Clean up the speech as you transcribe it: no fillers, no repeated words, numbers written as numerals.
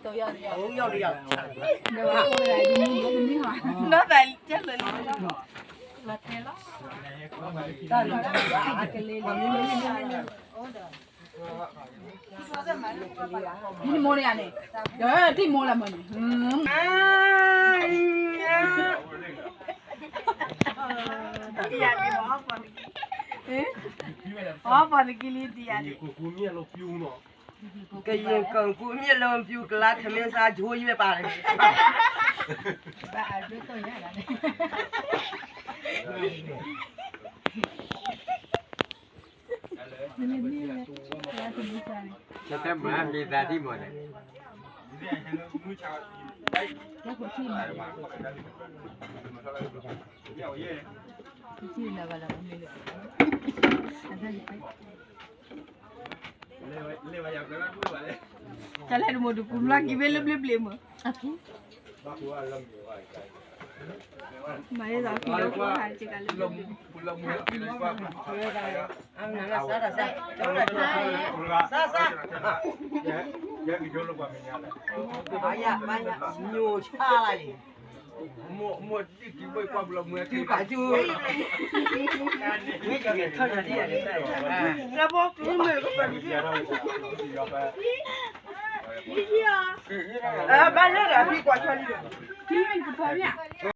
都要的要。红要的要。对吧？后来就没好。那咱这人。လာတယ်လားတာလီအကလေးလေးဒီမော်ရနေတိမော်လာမနေတရားဘာပါဘာပါကလေးတရားကိုမြက်လို့ပြူးတော့ကရင်ကောင်ကိုမြက်လုံးပြူးကလားသမင်းစားဂျိုးကြီးပဲပါတယ်ဘာအဲ့တော့ရတာလေจะแต่มามีแต่ที่หมดเลยแล้วก็ที่มาที่လာပါလားမင်းလေလေဝါရောက်တော့ဘူးပါလေကျလဲမို့ကူမလာကိဘဲလေပလေမအခုဘာကွာလမ်းရောအိုင်မာရတော့ဒီလိုထားချက်ကလည်းအနာစားတာစားကျောင်းတာစားစားရဲဒီလိုလုပ်ပါမင်းရတယ်ဘာရဘာရညိုချလိုက်လေမို့ဒီဘိုးကဘလမွေးဒီပါကျူဒီကထောက်ရတဲ့ရတယ်ငါဘောကင်းမေကပါဒီရတော့ဒီရပါဒီရဘာလဲရပြီကွာချလီဒီမင်းကပါဗျာ